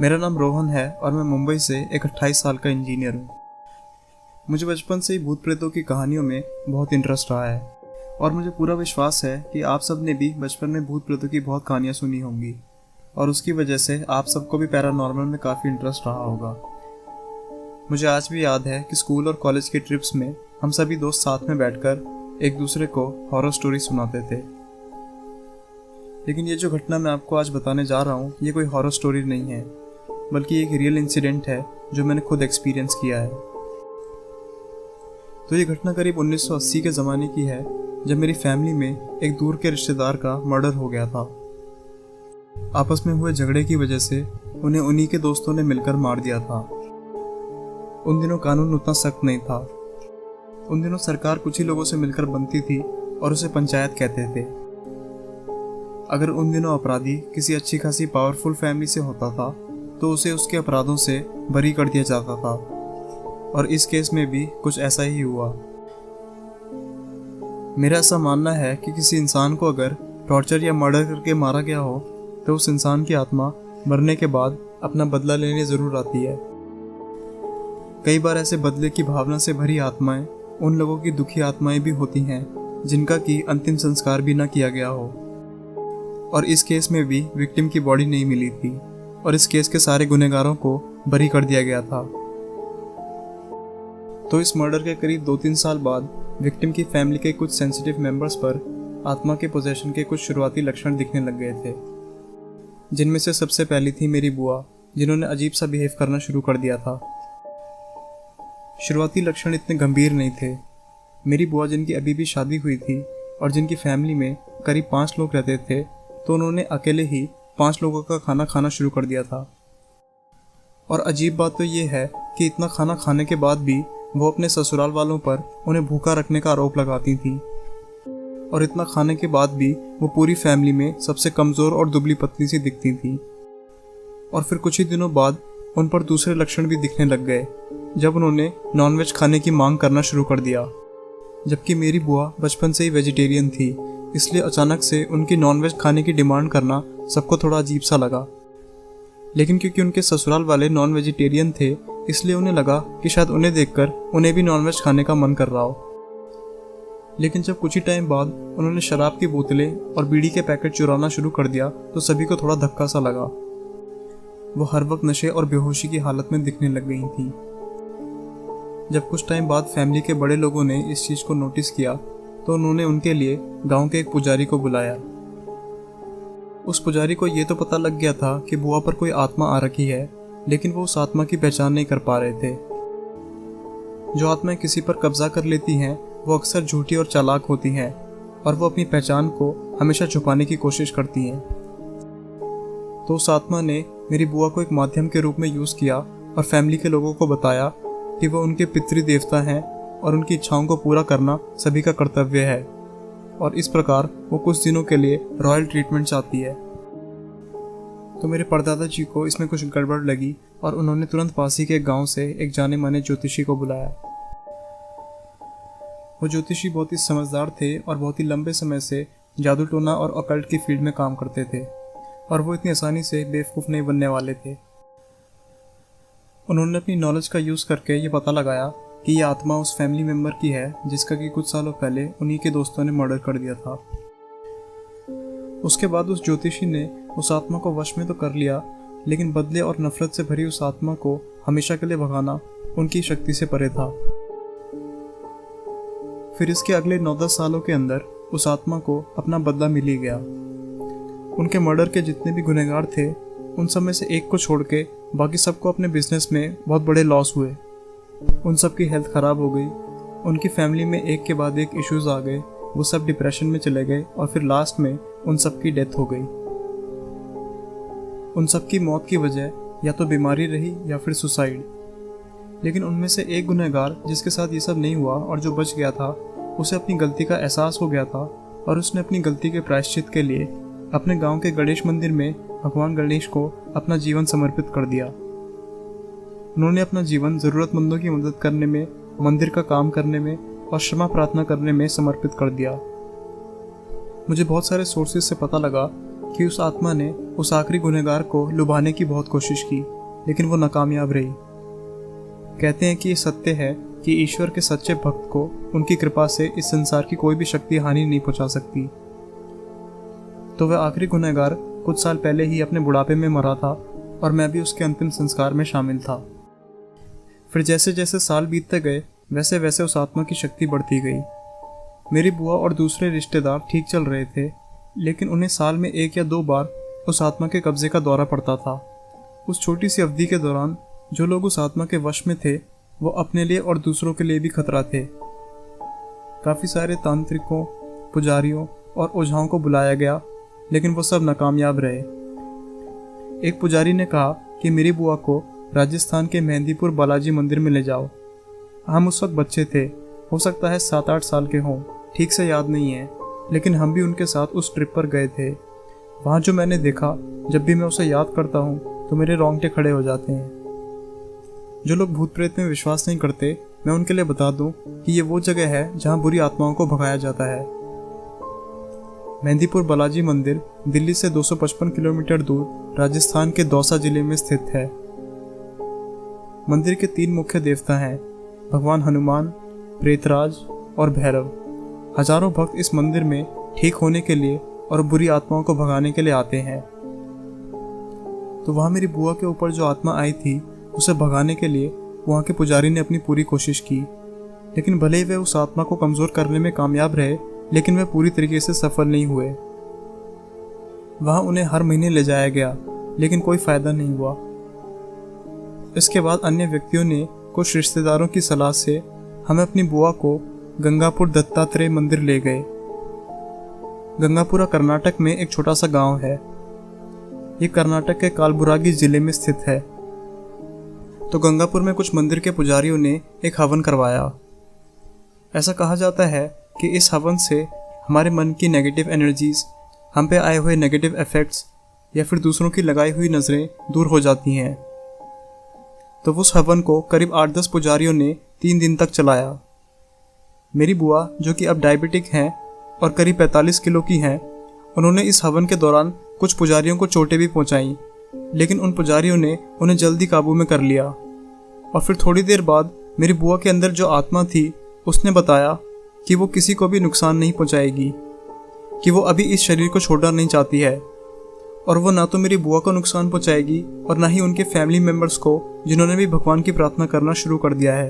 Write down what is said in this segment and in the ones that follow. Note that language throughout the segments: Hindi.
मेरा नाम रोहन है और मैं मुंबई से एक 28 साल का इंजीनियर हूँ। मुझे बचपन से ही भूत प्रेतों की कहानियों में बहुत इंटरेस्ट रहा है और मुझे पूरा विश्वास है कि आप सब ने भी बचपन में भूत प्रेतों की बहुत कहानियाँ सुनी होंगी और उसकी वजह से आप सबको भी पैरानॉर्मल में काफ़ी इंटरेस्ट रहा होगा। मुझे आज भी याद है कि स्कूल और कॉलेज की ट्रिप्स में हम सभी दोस्त साथ में बैठकर एक दूसरे को हॉरर स्टोरी सुनाते थे। लेकिन ये जो घटना मैं आपको आज बताने जा रहा हूँ ये कोई हॉरर स्टोरी नहीं है, बल्कि एक रियल इंसिडेंट है जो मैंने खुद एक्सपीरियंस किया है। तो ये घटना करीब 1980 के ज़माने की है, जब मेरी फैमिली में एक दूर के रिश्तेदार का मर्डर हो गया था। आपस में हुए झगड़े की वजह से उन्हें उन्हीं के दोस्तों ने मिलकर मार दिया था। उन दिनों कानून उतना सख्त नहीं था। उन दिनों सरकार कुछ ही लोगों से मिलकर बनती थी और उसे पंचायत कहते थे। अगर उन दिनों अपराधी किसी अच्छी खासी पावरफुल फैमिली से होता था तो उसे उसके अपराधों से बरी कर दिया जाता था, और इस केस में भी कुछ ऐसा ही हुआ। मेरा ऐसा मानना है कि किसी इंसान को अगर टॉर्चर या मर्डर करके मारा गया हो तो उस इंसान की आत्मा मरने के बाद अपना बदला लेने जरूर आती है। कई बार ऐसे बदले की भावना से भरी आत्माएं उन लोगों की दुखी आत्माएं भी होती हैं जिनका कि अंतिम संस्कार भी न किया गया हो। और इस केस में भी विक्टिम की बॉडी नहीं मिली थी और इस केस के सारे गुनहगारों को बरी कर दिया गया था। तो इस मर्डर के करीब 2-3 साल बाद विक्टिम की फैमिली के कुछ सेंसिटिव मेंबर्स पर आत्मा के पोजेशन के कुछ शुरुआती लक्षण दिखने लग गए थे, जिनमें से सबसे पहली थी मेरी बुआ, जिन्होंने अजीब सा बिहेव करना शुरू कर दिया था। शुरुआती लक्षण इतने गंभीर नहीं थे। मेरी बुआ, जिनकी अभी भी शादी हुई थी और जिनकी फैमिली में करीब 5 लोग रहते थे, तो उन्होंने अकेले ही 5 लोगों का खाना खाना शुरू कर दिया था। और अजीब बात तो ये है कि इतना खाना खाने के बाद भी वो अपने ससुराल वालों पर उन्हें भूखा रखने का आरोप लगाती थी, और इतना खाने के बाद भी वो पूरी फैमिली में सबसे कमज़ोर और दुबली पतली सी दिखती थी। और फिर कुछ ही दिनों बाद उन पर दूसरे लक्षण भी दिखने लग गए, जब उन्होंने नॉनवेज खाने की मांग करना शुरू कर दिया। जबकि मेरी बुआ बचपन से ही वेजिटेरियन थी, इसलिए अचानक से उनकी नॉनवेज खाने की डिमांड करना सबको थोड़ा अजीब सा लगा। लेकिन क्योंकि उनके ससुराल वाले नॉन वेजिटेरियन थे, इसलिए उन्हें लगा कि शायद उन्हें देखकर उन्हें भी नॉनवेज खाने का मन कर रहा हो। लेकिन जब कुछ ही टाइम बाद उन्होंने शराब की बोतलें और बीड़ी के पैकेट चुराना शुरू कर दिया तो सभी को थोड़ा धक्का सा लगा। वो हर वक्त नशे और बेहोशी की हालत में दिखने लग गई थी। जब कुछ टाइम बाद फैमिली के बड़े लोगों ने इस चीज़ को नोटिस किया तो उन्होंने उनके लिए गांव के एक पुजारी को बुलाया। उस पुजारी को ये तो पता लग गया था कि बुआ पर कोई आत्मा आ रखी है, लेकिन वो उस आत्मा की पहचान नहीं कर पा रहे थे। जो आत्माएं किसी पर कब्जा कर लेती हैं वो अक्सर झूठी और चालाक होती हैं, और वो अपनी पहचान को हमेशा छुपाने की कोशिश करती हैं। तो उस आत्मा ने मेरी बुआ को एक माध्यम के रूप में यूज़ किया और फैमिली के लोगों को बताया कि वो उनके पितृ देवता हैं और उनकी इच्छाओं को पूरा करना सभी का कर्तव्य है, और इस प्रकार वो कुछ दिनों के लिए रॉयल ट्रीटमेंट चाहती है। तो मेरे परदादा जी को इसमें कुछ गड़बड़ लगी और उन्होंने तुरंत पास ही के गांव से एक जाने माने ज्योतिषी को बुलाया। वो ज्योतिषी बहुत ही समझदार थे और बहुत ही लंबे समय से जादू टोना और ऑकल्ट की फील्ड में काम करते थे, और वो इतनी आसानी से बेवकूफ़ नहीं बनने वाले थे। उन्होंने अपनी नॉलेज का यूज़ करके ये पता लगाया कि ये आत्मा उस फैमिली मेम्बर की है जिसका कि कुछ सालों पहले उन्हीं के दोस्तों ने मर्डर कर दिया था। उसके बाद उस ज्योतिषी ने उस आत्मा को वश में तो कर लिया, लेकिन बदले और नफरत से भरी उस आत्मा को हमेशा के लिए भगाना उनकी शक्ति से परे था। फिर इसके अगले 9-10 सालों के अंदर उस आत्मा को अपना बदला मिल ही गया। उनके मर्डर के जितने भी गुनहगार थे उन सब में से एक को छोड़ के बाकी सबको अपने बिजनेस में बहुत बड़े लॉस हुए। उन सब की हेल्थ ख़राब हो गई, उनकी फैमिली में एक के बाद एक इश्यूज आ गए, वो सब डिप्रेशन में चले गए और फिर लास्ट में उन सब की डेथ हो गई। उन सब की मौत की वजह या तो बीमारी रही या फिर सुसाइड। लेकिन उनमें से एक गुनहगार जिसके साथ ये सब नहीं हुआ और जो बच गया था, उसे अपनी गलती का एहसास हो गया था और उसने अपनी गलती के प्रायश्चित के लिए अपने गांव के गणेश मंदिर में भगवान गणेश को अपना जीवन समर्पित कर दिया। उन्होंने अपना जीवन ज़रूरतमंदों की मदद करने में, मंदिर का काम करने में और क्षमा प्रार्थना करने में समर्पित कर दिया। मुझे बहुत सारे सोर्सेज से पता लगा कि उस आत्मा ने उस आखिरी गुनहगार को लुभाने की बहुत कोशिश की, लेकिन वो नाकामयाब रही। कहते हैं कि ये सत्य है कि ईश्वर के सच्चे भक्त को उनकी कृपा से इस संसार की कोई भी शक्ति हानि नहीं पहुंचा सकती। तो वह आखिरी गुनहगार कुछ साल पहले ही अपने बुढ़ापे में मरा था और मैं भी उसके अंतिम संस्कार में शामिल था। फिर जैसे जैसे साल बीतते गए वैसे वैसे उस आत्मा की शक्ति बढ़ती गई। मेरी बुआ और दूसरे रिश्तेदार ठीक चल रहे थे, लेकिन उन्हें साल में 1 या 2 बार उस आत्मा के कब्जे का दौरा पड़ता था। उस छोटी सी अवधि के दौरान जो लोग उस आत्मा के वश में थे वो अपने लिए और दूसरों के लिए भी खतरा थे। काफ़ी सारे तांत्रिकों, पुजारियों और ओझाओं को बुलाया गया, लेकिन वो सब नाकामयाब रहे। एक पुजारी ने कहा कि मेरी बुआ को राजस्थान के मेहंदीपुर बालाजी मंदिर में ले जाओ। हम उस वक्त बच्चे थे, हो सकता है 7-8 साल के हों, ठीक से याद नहीं है, लेकिन हम भी उनके साथ उस ट्रिप पर गए थे। वहाँ जो मैंने देखा, जब भी मैं उसे याद करता हूँ तो मेरे रोंगटे खड़े हो जाते हैं। जो लोग भूत प्रेत में विश्वास नहीं करते, मैं उनके लिए बता दूं कि ये वो जगह है जहाँ बुरी आत्माओं को भगाया जाता है। मेहंदीपुर बालाजी मंदिर दिल्ली से 255 किलोमीटर दूर राजस्थान के दौसा जिले में स्थित है। मंदिर के 3 मुख्य देवता हैं, भगवान हनुमान, प्रेतराज और भैरव। हजारों भक्त इस मंदिर में ठीक होने के लिए और बुरी आत्माओं को भगाने के लिए आते हैं। तो वहाँ मेरी बुआ के ऊपर जो आत्मा आई थी उसे भगाने के लिए वहाँ के पुजारी ने अपनी पूरी कोशिश की, लेकिन भले ही वे उस आत्मा को कमज़ोर करने में कामयाब रहे, लेकिन वे पूरी तरीके से सफल नहीं हुए। वहाँ उन्हें हर महीने ले जाया गया, लेकिन कोई फ़ायदा नहीं हुआ। इसके बाद अन्य व्यक्तियों ने कुछ रिश्तेदारों की सलाह से हमें अपनी बुआ को गंगापुर दत्तात्रेय मंदिर ले गए। गंगापुरा कर्नाटक में एक छोटा सा गांव है। ये कर्नाटक के कालबुरागी जिले में स्थित है। तो गंगापुर में कुछ मंदिर के पुजारियों ने एक हवन करवाया। ऐसा कहा जाता है कि इस हवन से हमारे मन की नेगेटिव एनर्जीज, हम पे आए हुए नेगेटिव इफेक्ट्स या फिर दूसरों की लगाई हुई नज़रें दूर हो जाती हैं। तो उस हवन को करीब 8-10 पुजारियों ने 3 दिन तक चलाया। मेरी बुआ, जो कि अब डायबिटिक हैं और करीब 45 किलो की हैं, उन्होंने इस हवन के दौरान कुछ पुजारियों को चोटें भी पहुंचाईं, लेकिन उन पुजारियों ने उन्हें जल्दी काबू में कर लिया। और फिर थोड़ी देर बाद मेरी बुआ के अंदर जो आत्मा थी उसने बताया कि वो किसी को भी नुकसान नहीं पहुंचाएगी, कि वो अभी इस शरीर को छोड़ना नहीं चाहती है, और वो ना तो मेरी बुआ को नुकसान पहुंचाएगी और ना ही उनके फैमिली मेम्बर्स को, जिन्होंने भी भगवान की प्रार्थना करना शुरू कर दिया है।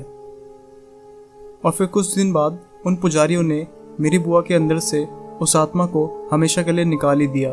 और फिर कुछ दिन बाद उन पुजारियों ने मेरी बुआ के अंदर से उस आत्मा को हमेशा के लिए निकाल ही दिया।